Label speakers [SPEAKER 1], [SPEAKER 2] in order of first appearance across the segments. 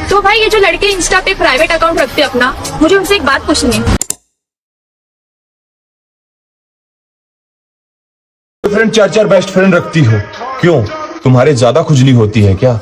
[SPEAKER 1] तो भाई ये जो लड़के इंस्टा पे प्राइवेट अकाउंट रखते हैं अपना, मुझे उनसे एक बात पूछनी है।
[SPEAKER 2] फ्रेंड चार चार बेस्ट फ्रेंड रखती हो क्यों? तुम्हारे ज्यादा खुजली होती है क्या?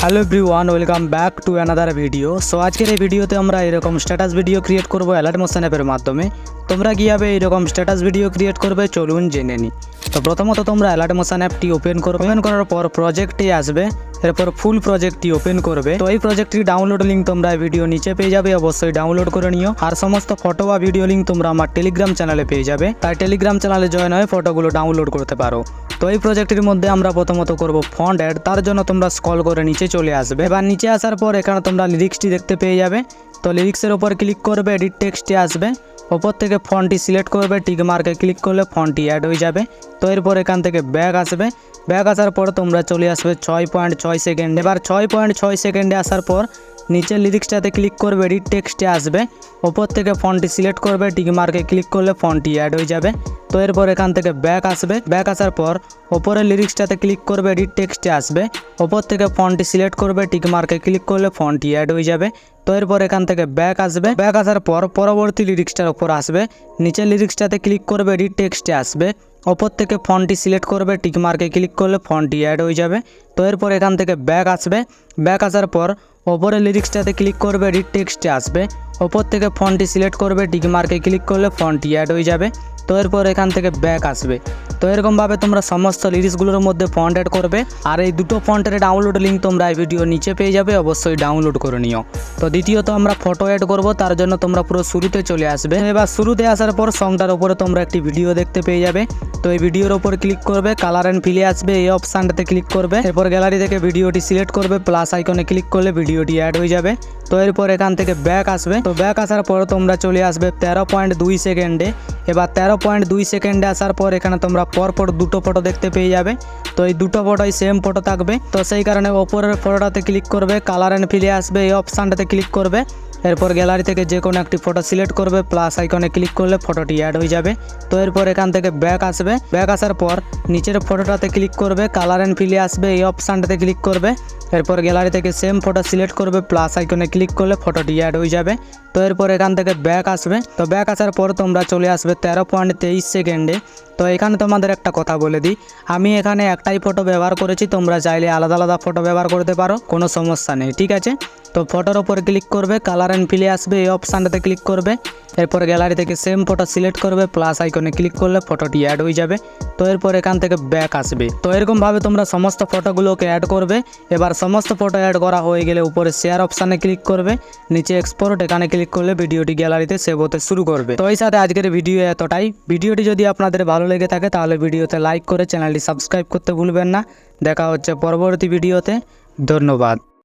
[SPEAKER 3] Hello everyone, welcome back to another video. So আজকের এই ভিডিওতে আমরা এরকম স্ট্যাটাস ভিডিও ক্রিয়েট করব অ্যালার্ট মোশন অ্যাপের মাধ্যমে। তোমরা কীভাবে এরকম স্ট্যাটাস ভিডিও ক্রিয়েট করবে চলুন জেনে নিই। তো প্রথমত তোমরা অ্যালার্ট মোশন অ্যাপটি ওপেন করবে। ওপেন করার পর প্রজেক্টে আসবে, এরপর ফুল প্রজেক্টটি ওপেন করবে। তো এই প্রজেক্টটির ডাউনলোড লিঙ্ক তোমরা ভিডিও নিচে পেয়ে যাবে, অবশ্যই ডাউনলোড করে নিও। আর সমস্ত ফটো বা ভিডিও লিঙ্ক তোমরা আমার টেলিগ্রাম চ্যানেলে পেয়ে যাবে, তাই টেলিগ্রাম চ্যানেলে জয়েন হয়ে ফটোগুলো ডাউনলোড করতে পারো। তো এই প্রজেক্টের মধ্যে আমরা প্রথমত করব ফন্ট অ্যাড। তার জন্য তোমরা স্ক্রল করে নিচে চলে আসবে। এবার নিচে আসার পর এখানে তোমরা লিরিক্সটি দেখতে পেয়ে যাবে। তো লিরিক্সের ওপর ক্লিক করবে, এডিট টেক্সটে আসবে, ওপর থেকে ফন্টটি সিলেক্ট করবে, টিক মার্কে ক্লিক করলে ফন্টটি অ্যাড হয়ে যাবে। তো এরপর এখান থেকে ব্যাক আসবে। ব্যাক আসার পর তোমরা চলে আসবে 6.6 সেকেন্ড। এবার 6.6 সেকেন্ডে আসার পর নিচের লিরিক্সটাতে ক্লিক করবে, এডিট টেক্সটে আসবে, ওপর থেকে ফন্টটি সিলেক্ট করবে, টিক মার্কে ক্লিক করলে ফন্টটি অ্যাড হয়ে যাবে। তো এরপর এখান থেকে ব্যাক আসবে। ব্যাক আসার পর ওপরের লিরিক্সটাতে ক্লিক করবে, এডিট টেক্সটে আসবে, ওপর থেকে ফন্টটি সিলেক্ট করবে, টিক মার্কে ক্লিক করলে ফন্টটি অ্যাড হয়ে যাবে। তো এরপর এখান থেকে ব্যাক আসবে। ব্যাক আসার পর পরবর্তী লিরিক্সটার ওপর আসবে, নিচের লিরিক্সটাতে ক্লিক করবে, এডিট টেক্সটে আসবে, ওপর থেকে ফন্টটি সিলেক্ট করবে, টিক মার্কে ক্লিক করলে ফন্টটি অ্যাড হয়ে যাবে। তো এরপর এখান থেকে ব্যাক আসবে। ব্যাক আসার পর ওপরের লিরিক্সটাতে ক্লিক করবে, এডিট টেক্সটে আসবে, ওপর থেকে ফন্টটি সিলেক্ট করবে, টিক মার্কে ক্লিক করলে ফন্টটি অ্যাড হয়ে যাবে। তো এরপর এখান থেকে ব্যাক আসবে। তো এরকমভাবে তোমরা সমস্ত লিরিক্সগুলোর মধ্যে ফন্ট অ্যাড করবে। আর এই দুটো ফন্টের ডাউনলোড লিঙ্ক তোমরা এই ভিডিও নিচে পেয়ে যাবে, অবশ্যই ডাউনলোড করে নিও। তো দ্বিতীয়ত আমরা ফটো অ্যাড করব, তার জন্য তোমরা পুরো শুরুতে চলে আসবে। এবার শুরুতে আসার পর সংটার উপরে তোমরা একটি ভিডিও দেখতে পেয়ে যাবে। তো এই ভিডিওর ওপর ক্লিক করবে, কালার অ্যান্ড ফিলে আসবে, এই অপশানটাতে ক্লিক করবে, এরপর গ্যালারি থেকে ভিডিওটি সিলেক্ট করবে, প্লাস আইকনে ক্লিক করলে ভিডিওটি অ্যাড হয়ে যাবে। তো এরপর এখান থেকে ব্যাক আসবে। তো ব্যাক আসার পর তোমরা চলে আসবে 13.2 সেকেন্ডে। এবার 13.2 সেকেন্ডে আসার পর এখানে তোমরা পরপর দুটো ফটো দেখতে পেয়ে যাবে। তো এই দুটো ফটোই সেম ফটো থাকবে। তো সেই কারণে ওপরের ফটোটাতে ক্লিক করবে, কালার অ্যান্ড ফিলে আসবে, এই অপশানটাতে ক্লিক করবে, এরপর গ্যালারি থেকে যে কোনো একটি ফটো সিলেক্ট করবে, প্লাস আইকনে ক্লিক করলে ফটোটি অ্যাড হয়ে যাবে। তো এরপর এখান থেকে ব্যাক আসবে। ব্যাক আসার পর নিচের ফটোটাতে ক্লিক করবে, কালার অ্যান্ড ফিলে আসবে, এই অপশানটাতে ক্লিক করবে, এরপর গ্যালারি থেকে সেম ফটো সিলেক্ট করবে, প্লাস আইকনে ক্লিক করলে ফটোটি অ্যাড হয়ে যাবে। তো এরপর এখান থেকে ব্যাক আসবে। তো ব্যাক আসার পর তোমরা চলে আসবে 13.23 সেকেন্ডে। তো এখানে তোমাদের একটা কথা বলে দিই, আমি এখানে একটাই ফটো ব্যবহার করেছি, তোমরা চাইলে আলাদা আলাদা ফটো ব্যবহার করতে পারো, কোনো সমস্যা নেই, ঠিক আছে। তো ফটোর ওপর ক্লিক করবে, কালার অ্যান্ড ফিলে আসবে, এই অপশানটাতে ক্লিক করবে, এরপর গ্যালারি থেকে সেম ফটো সিলেক্ট করবে, প্লাস আইকনে ক্লিক করলে ফটোটি অ্যাড হয়ে যাবে। তো এরপর এখান থেকে ব্যাক আসবে। তো এরকমভাবে তোমরা সমস্ত ফটোগুলোকে অ্যাড করবে। এবার সমস্ত ফটো অ্যাড করা হয়ে গেলে উপরে শেয়ার অপশানে ক্লিক করবে, নিচে এক্সপোর্ট, এখানে ক্লিক করলে ভিডিওটি গ্যালারিতে সেভ হতে শুরু করবে। তো এই সাথে আজকের ভিডিও এতটাই। ভিডিওটি যদি আপনাদের ভালো লেগে থাকে তাহলে ভিডিওতে লাইক করে চ্যানেলটি সাবস্ক্রাইব করতে ভুলবেন না। দেখা হচ্ছে পরবর্তী ভিডিওতে। ধন্যবাদ।